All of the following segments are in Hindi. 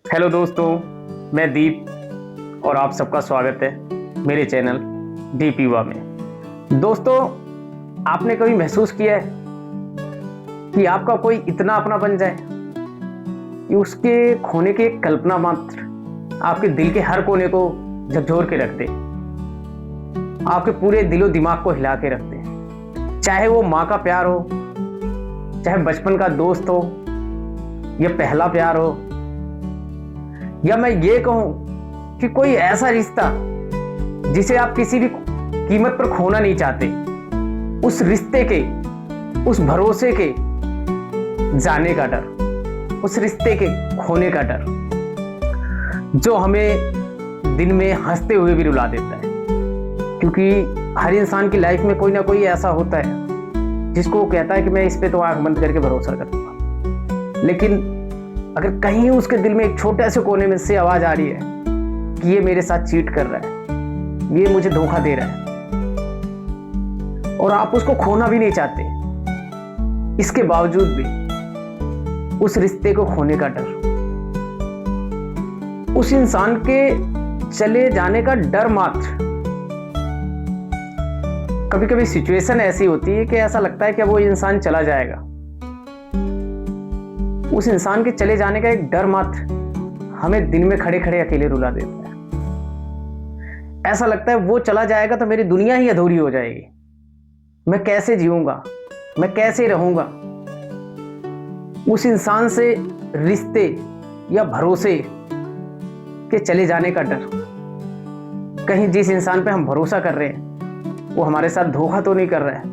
हेलो दोस्तों, मैं दीप और आप सबका स्वागत है मेरे चैनल डीप युवा में। दोस्तों, आपने कभी महसूस किया है कि आपका कोई इतना अपना बन जाए कि उसके खोने की एक कल्पना मात्र आपके दिल के हर कोने को झकझोर के रख दे, आपके पूरे दिलो दिमाग को हिला के रख दे। चाहे वो माँ का प्यार हो, चाहे बचपन का दोस्त हो, या पहला प्यार हो, या मैं ये कहूं कि कोई ऐसा रिश्ता जिसे आप किसी भी कीमत पर खोना नहीं चाहते, उस रिश्ते के, उस भरोसे के जाने का डर, उस रिश्ते के खोने का डर जो हमें दिन में हंसते हुए भी रुला देता है। क्योंकि हर इंसान की लाइफ में कोई ना कोई ऐसा होता है जिसको वो कहता है कि मैं इस पे तो आंख बंद करके भरोसा करूंगा, लेकिन अगर कहीं उसके दिल में एक छोटे से कोने में से आवाज आ रही है कि ये मेरे साथ चीट कर रहा है, ये मुझे धोखा दे रहा है, और आप उसको खोना भी नहीं चाहते, इसके बावजूद भी उस रिश्ते को खोने का डर, उस इंसान के चले जाने का डर मात्र। कभी कभी सिचुएशन ऐसी होती है कि ऐसा लगता है कि वो इंसान चला जाएगा। उस इंसान के चले जाने का एक डर मात्र हमें दिन में खड़े खड़े अकेले रुला देता है। ऐसा लगता है वो चला जाएगा तो मेरी दुनिया ही अधूरी हो जाएगी, मैं कैसे जीऊंगा, मैं कैसे रहूंगा। उस इंसान से रिश्ते या भरोसे के चले जाने का डर, कहीं जिस इंसान पे हम भरोसा कर रहे हैं वो हमारे साथ धोखा तो नहीं कर रहा है,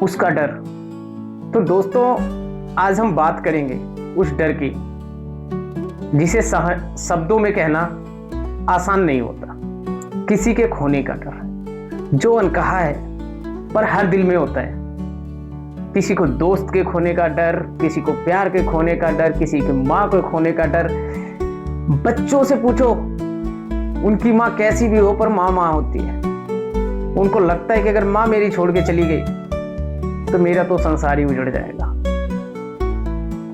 उसका डर। तो दोस्तों, आज हम बात करेंगे उस डर की जिसे शब्दों में कहना आसान नहीं होता। किसी के खोने का डर जो अनकहा है पर हर दिल में होता है। किसी को दोस्त के खोने का डर, किसी को प्यार के खोने का डर, किसी की माँ के खोने का डर। बच्चों से पूछो, उनकी माँ कैसी भी हो पर माँ माँ होती है। उनको लगता है कि अगर माँ मेरी छोड़ के चली गई तो मेरा तो संसार ही उजड़ जाएगा।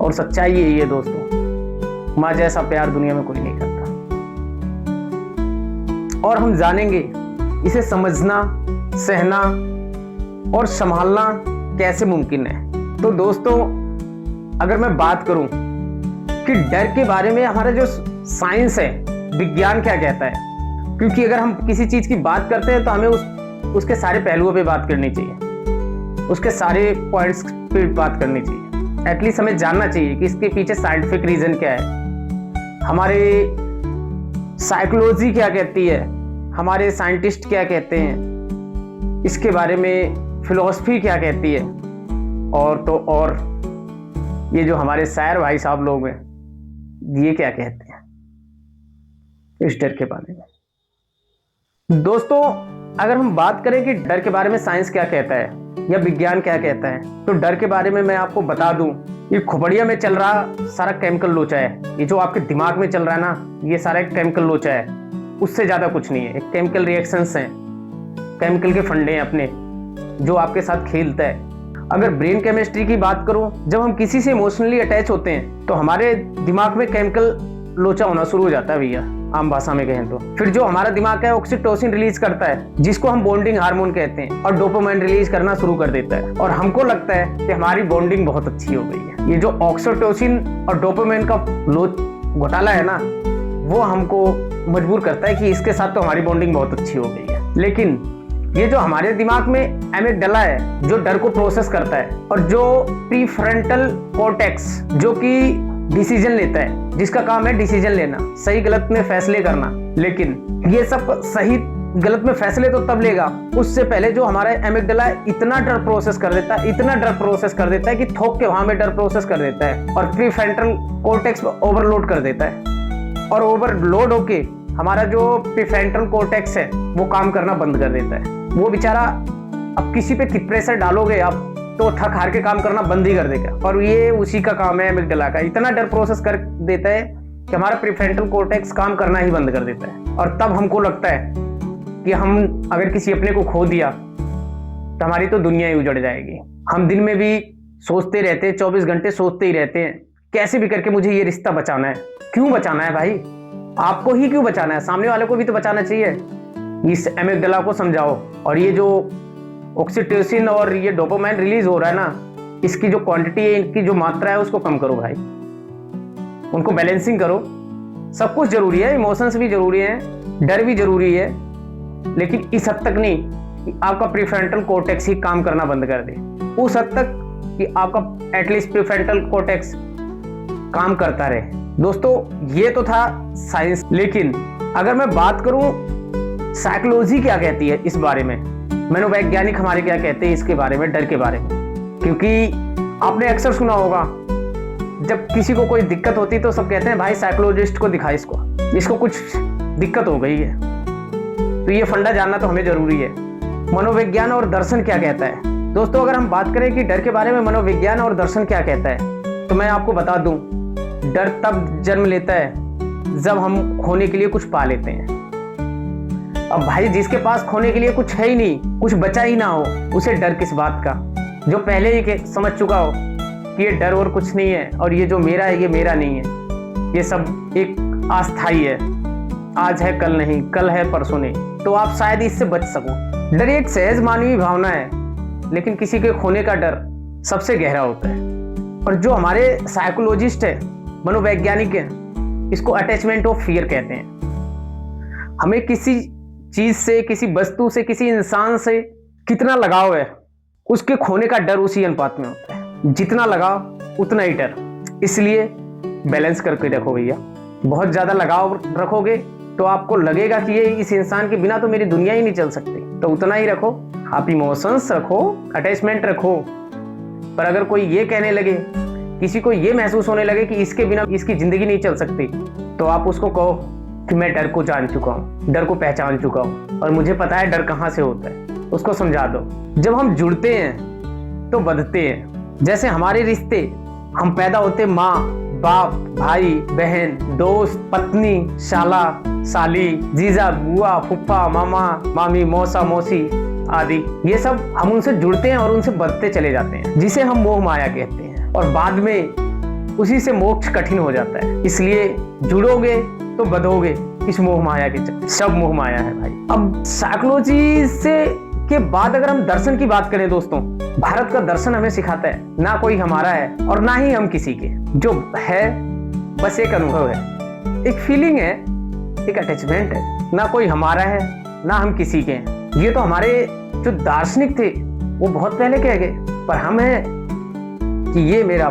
और सच्चाई यही है दोस्तों, माँ जैसा प्यार दुनिया में कोई नहीं करता। और हम जानेंगे इसे समझना, सहना और संभालना कैसे मुमकिन है। तो दोस्तों, अगर मैं बात करूं कि डर के बारे में हमारा जो साइंस है, विज्ञान क्या कहता है, क्योंकि अगर हम किसी चीज की बात करते हैं तो हमें उसके सारे पहलुओं पे बात करनी चाहिए, उसके सारे पॉइंट्स पे बात करनी चाहिए। एटलीस्ट हमें जानना चाहिए कि इसके पीछे साइंटिफिक रीजन क्या है, हमारे साइकोलॉजी क्या कहती है, हमारे साइंटिस्ट क्या कहते हैं, इसके बारे में फिलॉसफी क्या कहती है, और ये जो हमारे शायर भाई साहब लोग हैं ये क्या कहते हैं इस डर के बारे में। दोस्तों, अगर हम बात करें कि डर के बारे में साइंस क्या कहता है या विज्ञान क्या कहता है, तो डर के बारे में मैं आपको बता दूं, ये खोपड़िया में चल रहा सारा केमिकल लोचा है। ये जो आपके दिमाग में चल रहा है ना, ये सारा एक केमिकल लोचा है, उससे ज्यादा कुछ नहीं है। एक केमिकल रिएक्शंस हैं, केमिकल के फंडे हैं अपने, जो आपके साथ खेलता है। अगर ब्रेन केमिस्ट्री की बात करूं, जब हम किसी से इमोशनली अटैच होते हैं तो हमारे दिमाग में केमिकल लोचा होना शुरू हो जाता है भैया, आम भाषा में कहें तो। फिर जो हमारा दिमाग है ऑक्सीटोसिन रिलीज करता है, जिसको हम बॉन्डिंग हार्मोन कहते हैं, और डोपामाइन रिलीज करना शुरू कर देता है, और हमको लगता है कि हमारी बॉन्डिंग बहुत अच्छी हो गई है। ये जो ऑक्सीटोसिन और डोपामाइन का घोटाला है ना, वो हमको मजबूर करता है कि इसके साथ तो हमारी बॉन्डिंग बहुत अच्छी हो गई है। लेकिन ये जो हमारे दिमाग में एमिगडाला है, जो डर को प्रोसेस करता है, और जो प्रीफ्रंटल कॉर्टेक्स जो कि डिसीजन लेता है, जिसका काम है डिसीजन लेना, सही गलत में फैसले करना। लेकिन ये सब सही गलत में फैसले तो तब लेगा, उससे पहले जो हमारा एमिगडाला इतना डर प्रोसेस कर देता है, इतना डर प्रोसेस कर देता है कि थोक के वहां में डर प्रोसेस कर देता है, और प्रीफ्रंटल कॉर्टेक्स ओवरलोड कर देता है। और ओवरलोड होके हमारा जो प्रीफ्रंटल कॉर्टेक्स है वो काम करना बंद कर देता है। वो बेचारा, अब किसी पे कितना प्रेशर डालोगे आप तो थक हार के काम करना बंद ही कर देगा, और ये उसी का काम है एमिगडाला का। इतना डर प्रोसेस कर देता है कि हमारा प्रीफ्रंटल कॉर्टेक्स काम करना ही बंद कर देता है, और तब हमको लगता है कि हम अगर किसी अपने को खो दिया तो हमारी तो दुनिया ही उजड़ जाएगी। हम दिन में भी सोचते रहते हैं, 24 घंटे सोचते ही रहते हैं कैसे भी करके मुझे ये रिश्ता बचाना है, क्यों बचाना है भाई? आपको ही क्यों बचाना है? सामने वाले को भी तो बचाना चाहिए। इस एमिगडाला को समझाओ, और ये जो ऑक्सीटोसिन और ये डोपामाइन रिलीज हो रहा है ना, इसकी जो क्वांटिटी है, इनकी जो मात्रा है, उसको कम करो भाई, उनको बैलेंसिंग करो। सब कुछ जरूरी है, इमोशंस भी जरूरी है, डर भी जरूरी है, लेकिन इस हद तक नहीं कि आपका प्रीफ्रंटल कोर्टेक्स ही काम करना बंद कर दे। उस हद तक कि आपका एटलीस्ट प्रीफ्रंटल कोर्टेक्स काम करता रहे। दोस्तों, ये तो था साइंस, लेकिन अगर मैं बात करूं साइकोलॉजी क्या कहती है इस बारे में, मनोवैज्ञानिक हमारे क्या कहते हैं इसके बारे में, डर के बारे में। क्योंकि आपने अक्सर सुना होगा, जब किसी को कोई दिक्कत होती है तो सब कहते हैं भाई साइकोलॉजिस्ट को दिखा, इसको कुछ दिक्कत हो गई है। तो ये फंडा जानना तो हमें जरूरी है। मनोविज्ञान और दर्शन क्या कहता है? दोस्तों, अगर हम बात करें कि डर के बारे में मनोविज्ञान और दर्शन क्या कहता है, तो मैं आपको बता दूं, डर तब जन्म लेता है जब हम खोने के लिए कुछ पा लेते हैं। अब भाई, जिसके पास खोने के लिए कुछ है ही नहीं, कुछ बचा ही ना हो, उसे डर किस बात का? जो पहले ही समझ चुका हो कि ये डर और कुछ नहीं है, और ये जो मेरा है ये मेरा नहीं है, ये सब एक अस्थाई है, आज है कल नहीं, कल है परसों नहीं, तो आप शायद इससे बच सको। डर एक सहज मानवीय भावना है, लेकिन किसी के खोने का डर सबसे गहरा होता है। और जो हमारे साइकोलॉजिस्ट है, मनोवैज्ञानिक है, इसको अटैचमेंट ऑफ फियर कहते हैं। हमें किसी चीज से, किसी वस्तु से, किसी इंसान से कितना लगाव है, उसके खोने का डर उसी अनुपात में होता है। जितना लगाव उतना ही डर। इसलिए बैलेंस करके रखो भैया। बहुत ज्यादा लगाव रखोगे तो आपको लगेगा कि ये इस इंसान के बिना तो मेरी दुनिया ही नहीं चल सकती, तो उतना ही रखो। आप इमोशंस रखो, अटैचमेंट रखो, पर अगर कोई ये कहने लगे, किसी को ये महसूस होने लगे कि इसके बिना इसकी जिंदगी नहीं चल सकती, तो आप उसको कहो कि मैं डर को जान चुका हूँ, डर को पहचान चुका हूँ, और मुझे पता है डर कहाँ से होता है। उसको समझा दो। जब हम जुड़ते हैं तो बंधते हैं। जैसे हमारे रिश्ते, हम पैदा होते माँ बाप, भाई बहन, दोस्त, पत्नी, शाला साली, जीजा, बुआ, फुफ्फा, मामा मामी, मौसा मौसी आदि, ये सब हम उनसे जुड़ते हैं और उनसे बंधते चले जाते हैं, जिसे हम मोह माया कहते हैं। और बाद में उसी से मोक्ष कठिन हो जाता है। इसलिए जुड़ोगे तो बंधोगे इस मोह माया के चक्कर। सब मोह माया है भाई। अब साइकोलॉजी से के बाद अगर हम दर्शन की बात करें दोस्तों, भारत का दर्शन हमें सिखाता है ना कोई हमारा है और ना ही हम किसी के। जो है बस एक अनुभव है, एक फीलिंग है, एक अटैचमेंट है। ना कोई हमारा है ना हम किसी के हैं। ये तो हमारे जो दार्शनिक थे वो बहुत पहले कह गए, पर हम है कि ये मेरा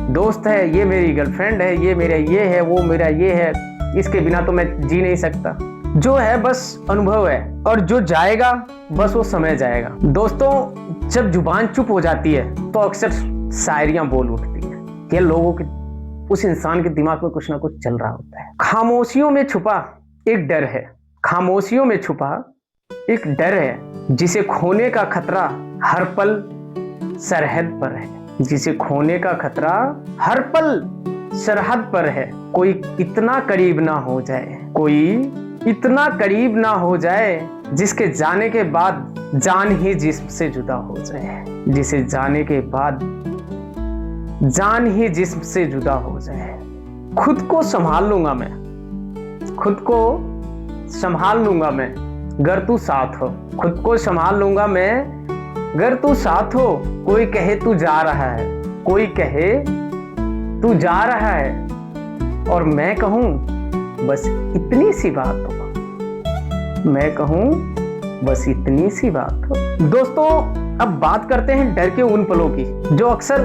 दोस्त है, ये मेरी गर्लफ्रेंड है, ये मेरा ये है, वो मेरा ये है, इसके बिना तो मैं जी नहीं सकता। जो है बस अनुभव है, और जो जाएगा बस वो समय जाएगा। दोस्तों, जब जुबान चुप हो जाती है तो अक्सर शायरियां बोल उठती हैं। ये लोगों के, उस इंसान के दिमाग में कुछ ना कुछ चल रहा होता है। खामोशियों में छुपा एक डर है, खामोशियों में छुपा एक डर है, जिसे खोने का खतरा हर पल सरहद पर है। जिसे खोने का खतरा हर पल सरहद पर है। कोई इतना करीब ना हो जाए, कोई इतना करीब ना हो जाए, जिसके जाने के बाद जान ही जिस्म से जुदा हो जाए। जिसे जाने के बाद जान ही जिस्म से जुदा हो जाए। खुद को संभाल लूंगा मैं, खुद को संभाल लूंगा मैं, गर तू साथ हो। खुद को संभाल लूंगा मैं, गर तू साथ हो। कोई कहे तू जा रहा है, कोई कहे तू जा रहा है, और मैं कहूं बस इतनी सी बात हो। मैं कहूं बस इतनी सी बात हो। दोस्तों, अब बात करते हैं डर के उन पलों की जो अक्सर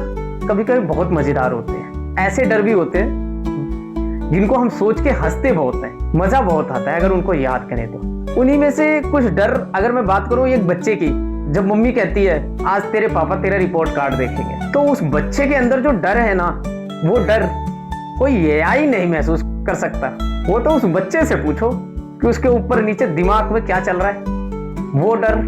कभी कभी बहुत मजेदार होते हैं। ऐसे डर भी होते हैं जिनको हम सोच के हंसते बहुत हैं, मजा बहुत आता है अगर उनको याद करें तो। उन्हीं में से कुछ डर अगर मैं बात करूं एक बच्चे की, जब मम्मी कहती है आज तेरे पापा तेरा रिपोर्ट कार्ड देखेंगे, तो उस बच्चे के अंदर जो डर है ना, वो डर कोई एआई नहीं महसूस कर सकता। वो तो उस बच्चे से पूछो कि उसके ऊपर नीचे दिमाग में क्या चल रहा है। वो डर,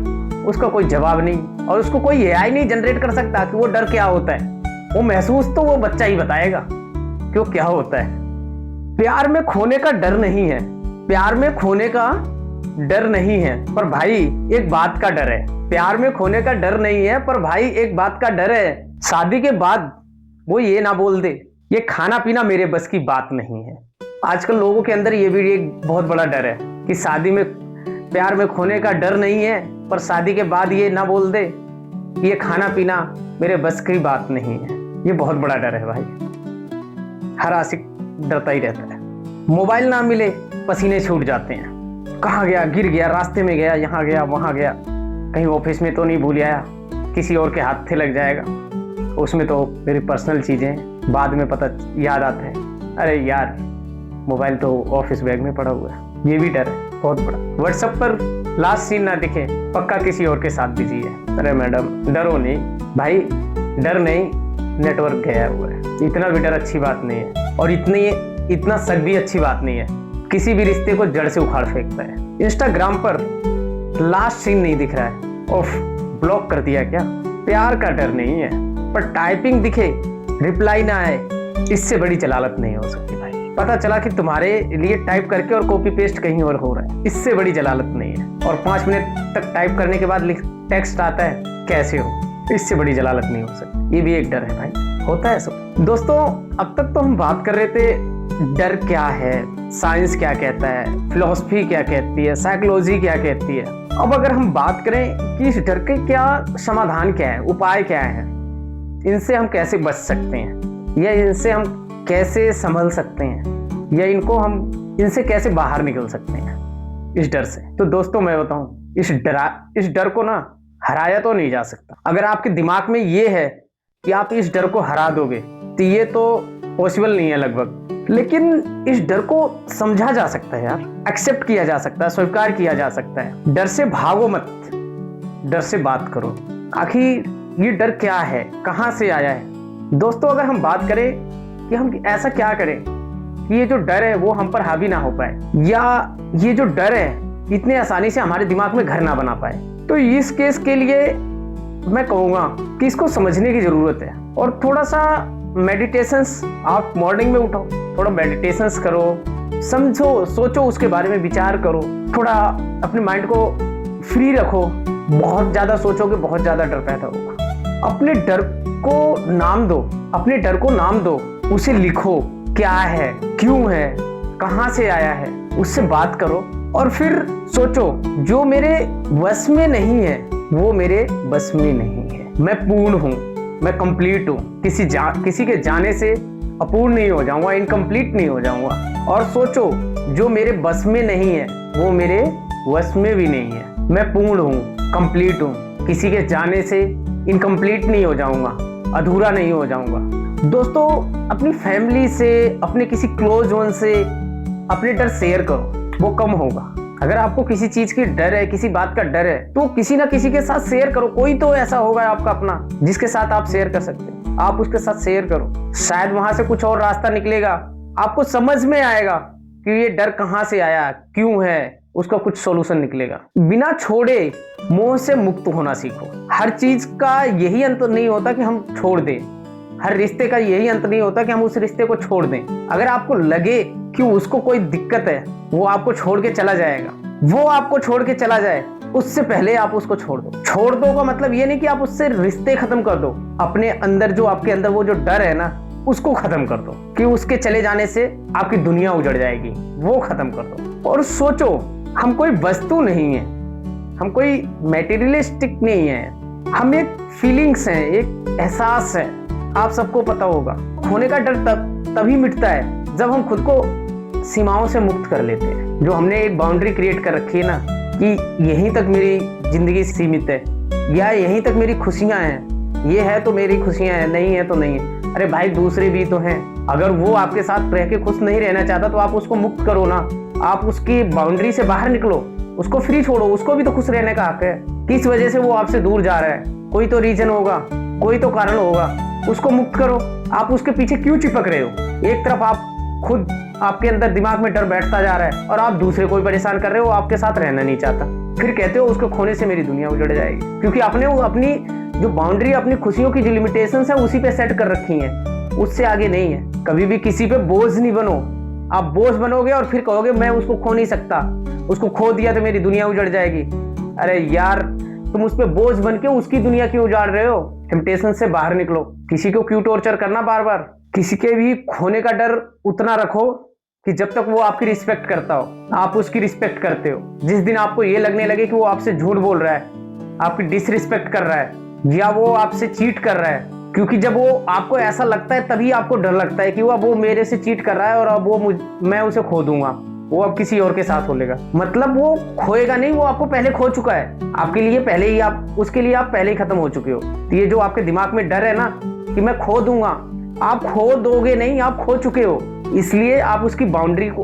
उसका कोई जवाब नहीं, और उसको कोई एआई नहीं जनरेट कर सकता कि वो डर क्या होता है। वो महसूस तो वो बच्चा ही बताएगा कि वो क्या होता है। प्यार में खोने का डर नहीं है, प्यार में खोने का डर नहीं है, पर भाई एक बात का डर है। प्यार में खोने का डर नहीं है, पर भाई एक बात का डर है, शादी के बाद वो ये ना बोल दे ये खाना पीना मेरे बस की बात नहीं है। आजकल लोगों के अंदर ये भी एक बहुत बड़ा डर है कि शादी में प्यार में खोने का डर नहीं है, पर शादी के बाद ये ना बोल दे कि ये खाना पीना मेरे बस की बात नहीं है। ये बहुत बड़ा डर है भाई, हर आशिक डरता ही रहता है। मोबाइल ना मिले पसीने छूट जाते हैं, कहाँ गया, गिर गया, रास्ते में गया, यहाँ गया वहाँ गया, कहीं ऑफिस में तो नहीं भूल आया, किसी और के हाथ से लग जाएगा, उसमें तो मेरी पर्सनल चीज़ें बाद में पता याद आता है, अरे यार मोबाइल तो ऑफिस बैग में पड़ा हुआ है। ये भी डर है बहुत बड़ा। व्हाट्सएप पर लास्ट सीन ना दिखे, पक्का किसी और के साथ बिजी है। अरे मैडम डरो नहीं भाई, डर नहीं, नेटवर्क गया हुआ है। इतना भी डर अच्छी बात नहीं है, और इतना शक भी अच्छी बात नहीं है। किसी भी रिश्ते को जड़ से उखाड़ फेंकता है। इंस्टाग्राम पर लास्ट सीन नहीं दिख रहा है, ऑफ ब्लॉक कर दिया क्या? प्यार का डर नहीं है, पर टाइपिंग दिखे रिप्लाई ना आए, इससे बड़ी जलालत नहीं हो सकती भाई। पता चला कि तुम्हारे लिए टाइप करके और कॉपी पेस्ट कहीं और हो रहा है, इससे बड़ी जलालत नहीं है। और 5 मिनट तक टाइप करने के बाद टेक्स्ट आता है कैसे हो, इससे बड़ी जलालत नहीं हो सकती। ये भी एक डर है भाई, होता है सब। दोस्तों अब तक तो हम बात कर रहे थे डर क्या है, साइंस क्या कहता है, फिलॉसफी क्या कहती है, साइकोलॉजी क्या कहती है। अब अगर हम बात करें कि इस डर के क्या समाधान क्या है, उपाय क्या है, इनसे हम कैसे बच सकते हैं, या इनसे हम कैसे संभल सकते हैं, या इनसे कैसे बाहर निकल सकते हैं इस डर से। तो दोस्तों मैं बताऊं, इस डर को ना हराया तो नहीं जा सकता। अगर आपके दिमाग में ये है कि आप इस डर को हरा दोगे तो ये तो पॉसिबल नहीं है लगभग, लेकिन इस डर को समझा जा सकता है यार, एक्सेप्ट किया जा सकता है, स्वीकार किया जा सकता है। डर से भागो मत, डर से बात करो। आखिर ये डर क्या है, कहां से आया है? दोस्तों अगर हम बात करें कि हम ऐसा क्या करें कि ये जो डर है वो हम पर हावी ना हो पाए, या ये जो डर है इतने आसानी से हमारे दिमाग में घर ना बना पाए, तो इस केस के लिए मैं कहूँगा कि इसको समझने की जरूरत है। और थोड़ा सा मेडिटेशंस, आप मॉर्निंग में उठो, थोड़ा मेडिटेशंस करो, समझो, सोचो, उसके बारे में विचार करो, थोड़ा अपने माइंड को फ्री रखो। बहुत ज्यादा सोचोगे बहुत ज्यादा डर पैदा होगा। अपने डर को नाम दो, अपने डर को नाम दो, उसे लिखो, क्या है, क्यों है, कहां से आया है, उससे बात करो। और फिर सोचो जो मेरे वश में नहीं है वो मेरे बस में नहीं है। मैं पूर्ण हूँ, मैं कंप्लीट हूँ, किसी के जाने से अपूर्ण नहीं हो जाऊंगा, इनकम्प्लीट नहीं हो जाऊंगा। और सोचो जो मेरे बस में नहीं है वो मेरे वश में भी नहीं है। मैं पूर्ण हूँ, कंप्लीट हूँ, किसी के जाने से इनकम्प्लीट नहीं हो जाऊंगा, अधूरा नहीं हो जाऊंगा। दोस्तों अपनी फैमिली से, अपने किसी क्लोज वन से अपने डर शेयर करो, वो कम होगा। अगर आपको किसी चीज की डर है, किसी बात का डर है, तो किसी ना किसी के साथ शेयर करो। कोई तो ऐसा होगा आपका अपना जिसके साथ आप शेयर कर सकते हैं, आप उसके साथ शेयर करो। शायद वहां से कुछ और रास्ता निकलेगा, आपको समझ में आएगा कि ये डर कहाँ से आया, क्यों है, उसका कुछ सॉल्यूशन निकलेगा। बिना छोड़े मोह से मुक्त होना सीखो। हर चीज का यही अंत नहीं होता कि हम छोड़ दें, हर रिश्ते का यही अंत नहीं होता कि हम उस रिश्ते को छोड़ दें। अगर आपको लगे कि उसको कोई दिक्कत है, वो आपको छोड़ के चला जाएगा, वो आपको छोड़ के चला जाए, उससे पहले आप उसको छोड़ दो। छोड़ दो का मतलब ये नहीं कि आप उससे रिश्ते खत्म कर दो, अपने अंदर जो आपके अंदर वो जो डर है ना, उसको खत्म कर दो कि उसके चले जाने से आपकी दुनिया उजड़ जाएगी, वो खत्म कर दो। और सोचो हम कोई वस्तु नहीं है, हम कोई मैटेरियलिस्टिक नहीं है, हम एक फीलिंग्स हैं, एक एहसास है। आप सबको पता होगा खोने का डर तभी मिटता है जब हम खुद को सीमाओं से मुक्त कर लेते हैं। जो हमने एक बाउंड्री क्रिएट कर रखी है ना कि यहीं तक मेरी जिंदगी सीमित है, या यहीं तक मेरी खुशियां हैं, ये है तो मेरी खुशियां हैं, नहीं है तो नहीं है। अरे भाई दूसरे भी तो हैं, अगर वो आपके साथ रह के खुश नहीं रहना चाहता तो आप उसको मुक्त करो ना, आप उसकी बाउंड्री से बाहर निकलो, उसको फ्री छोड़ो, उसको भी तो खुश रहने का हक है। किस वजह से वो आपसे दूर जा रहा है, कोई तो रीजन होगा, कोई तो कारण होगा, उसको मुक्त करो। आप उसके पीछे क्यों चिपक रहे हो? एक तरफ आप खुद, आपके अंदर दिमाग में डर बैठता जा रहा है और आप दूसरे को भी परेशान कर रहे हो, आपके साथ रहना नहीं चाहता, फिर कहते हो उसको खोने से मेरी दुनिया उजड़ जाएगी। क्योंकि आपने वो अपनी जो बाउंड्री, अपनी खुशियों की जो लिमिटेशंस है उसी पे सेट कर रखी है, उससे आगे नहीं है। कभी भी किसी पे बोझ नहीं बनो। आप बोझ बनोगे और फिर कहोगे मैं उसको खो नहीं सकता, उसको खो दिया तो मेरी दुनिया उजड़ जाएगी। अरे यार तुम उस पे बोझ बन के उसकी दुनिया क्यों उजाड़ रहे हो? टेम्पटेशन से बाहर निकलो। किसी को क्यों टॉर्चर करना बार बार? किसी के भी खोने का डर उतना रखो कि जब तक वो आपकी रिस्पेक्ट करता हो, आप उसकी रिस्पेक्ट करते हो। जिस दिन आपको ये लगने लगे कि वो आपसे झूठ बोल रहा है, आपकी डिसरिस्पेक्ट कर रहा है, या वो आपसे चीट कर रहा है, क्योंकि जब वो आपको ऐसा लगता है तभी आपको डर लगता है कि वो मेरे से चीट कर रहा है और अब मैं उसे खो दूंगा, वो अब किसी और के साथ हो लेगा। मतलब वो खोएगा नहीं, वो आपको पहले खो चुका है, आपके लिए पहले ही उसके लिए आप पहले ही खत्म हो चुके हो। तो ये जो आपके दिमाग में डर है ना कि मैं खो दूंगा, आप खो दोगे नहीं, आप खो चुके हो। इसलिए आप उसकी बाउंड्री को,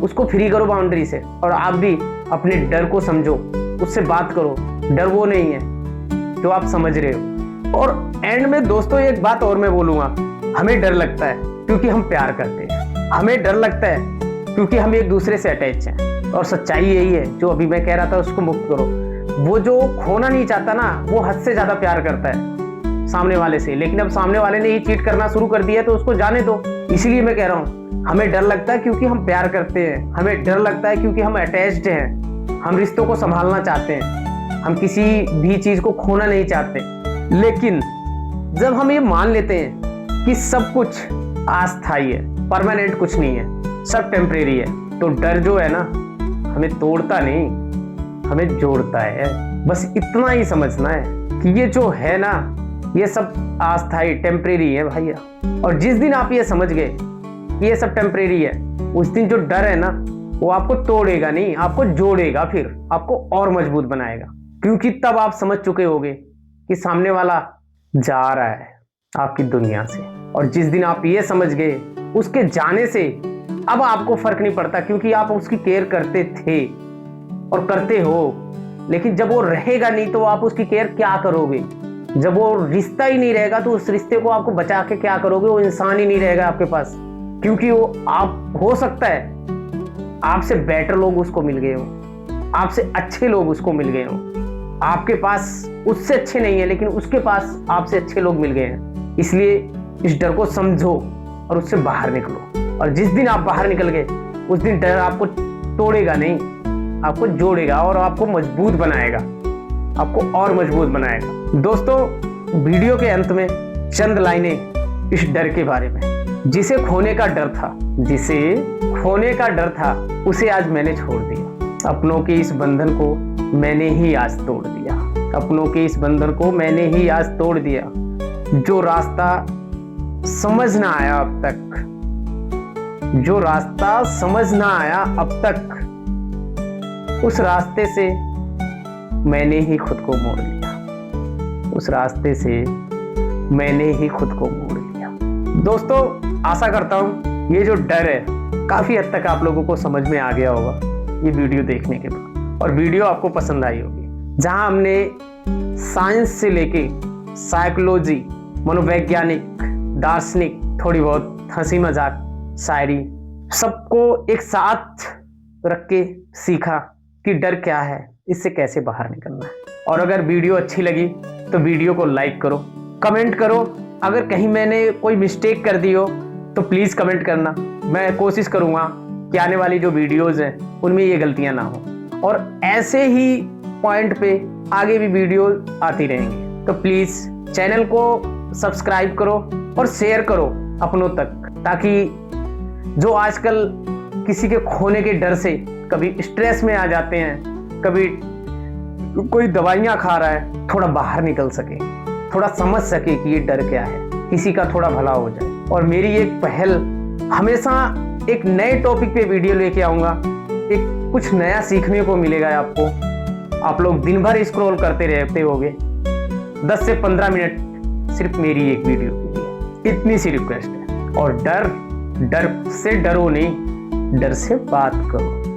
उसको फ्री करो बाउंड्री से, और आप भी अपने डर को समझो, उससे बात करो। डर वो नहीं है जो आप समझ रहे हो। और एंड में दोस्तों एक बात और मैं बोलूंगा, हमें डर लगता है क्योंकि हम प्यार करते हैं, हमें डर लगता है क्योंकि हम एक दूसरे से अटैच हैं। और सच्चाई यही है जो अभी मैं कह रहा था, उसको मुक्त करो। वो जो खोना नहीं चाहता ना, वो हद से ज्यादा प्यार करता है सामने वाले से, लेकिन अब सामने वाले ने ही चीट करना शुरू कर दिया तो उसको जाने दो। इसीलिए मैं कह रहा हूँ, हमें डर लगता है क्योंकि हम प्यार करते हैं, हमें डर लगता है क्योंकि हम अटैच्ड हैं, हम रिश्तों को संभालना चाहते हैं, हम किसी भी चीज को खोना नहीं चाहते। लेकिन जब हम ये मान लेते हैं कि सब कुछ अस्थायी है, परमानेंट कुछ नहीं है, सब टेम्परेरी है, तो डर जो है ना हमें तोड़ता नहीं, हमें जोड़ता है। बस इतना ही समझना है कि ये जो है ना, ये सब अस्थायी टेम्परेरी है भैया। और जिस दिन आप ये समझ गए कि ये सब टेम्परेरी है, उस दिन जो डर है ना वो आपको तोड़ेगा नहीं, आपको जोड़ेगा, फिर आपको और मजबूत बनाएगा। क्योंकि तब आप समझ चुके होगे कि सामने वाला जा रहा है आपकी दुनिया से। और जिस दिन आप ये समझ गए, उसके जाने से अब आपको फर्क नहीं पड़ता, क्योंकि आप उसकी केयर करते थे और करते हो। लेकिन जब वो रहेगा नहीं तो आप उसकी केयर क्या करोगे? जब वो रिश्ता ही नहीं रहेगा तो उस रिश्ते को आपको बचा के क्या करोगे? वो इंसान ही नहीं रहेगा आपके पास, क्योंकि वो आप, हो सकता है आपसे बेटर लोग उसको मिल गए हो, आपसे अच्छे लोग उसको मिल गए हो, आपके पास उससे अच्छे नहीं है लेकिन उसके पास आपसे अच्छे लोग मिल गए हैं। इसलिए इस डर को समझो और उससे बाहर निकलो। और जिस दिन आप बाहर निकल गए, उस दिन डर आपको तोड़ेगा नहीं, आपको जोड़ेगा और आपको मजबूत बनाएगा, आपको और मजबूत बनाएगा। दोस्तों, वीडियो के अंत में चंद लाइनें इस डर के बारे में। जिसे खोने का डर था, जिसे खोने का डर था, उसे आज मैंने छोड़ दिया। अपनों के इस बंधन को मैंने ही आज तोड़ दिया, अपनों के इस बंधन को मैंने ही आज तोड़ दिया। जो रास्ता समझ ना आया अब तक, जो रास्ता समझ ना आया अब तक, उस रास्ते से मैंने ही खुद को मोड़ लिया, उस रास्ते से मैंने ही खुद को मोड़ लिया। दोस्तों, आशा करता हूं ये जो डर है काफी हद तक आप लोगों को समझ में आ गया होगा ये वीडियो देखने के बाद, और वीडियो आपको पसंद आई होगी, जहां हमने साइंस से लेके साइकोलॉजी, मनोवैज्ञानिक, दार्शनिक, थोड़ी बहुत हंसी मजाक, शायरी, सबको एक साथ रख के सीखा कि डर क्या है, इससे कैसे बाहर निकलना है। और अगर वीडियो अच्छी लगी तो वीडियो को लाइक करो, कमेंट करो। अगर कहीं मैंने कोई मिस्टेक कर दी हो तो प्लीज़ कमेंट करना, मैं कोशिश करूँगा कि आने वाली जो वीडियोज़ हैं उनमें ये गलतियाँ ना हो। और ऐसे ही पॉइंट पे आगे भी वीडियो आती रहेंगी, तो प्लीज़ चैनल को सब्सक्राइब करो और शेयर करो अपनों तक, ताकि जो आजकल किसी के खोने के डर से कभी स्ट्रेस में आ जाते हैं, कभी कोई दवाइयाँ खा रहा है, थोड़ा बाहर निकल सके, थोड़ा समझ सके कि ये डर क्या है, किसी का थोड़ा भला हो जाए। और मेरी एक पहल, हमेशा एक नए टॉपिक पे वीडियो लेके आऊँगा, एक कुछ नया सीखने को मिलेगा आपको। आप लोग दिन भर स्क्रॉल करते रहते होगे, 10 से 15 मिनट सिर्फ मेरी एक वीडियो के लिए, इतनी सी रिक्वेस्ट है। और डर से डरो नहीं, डर से बात करो।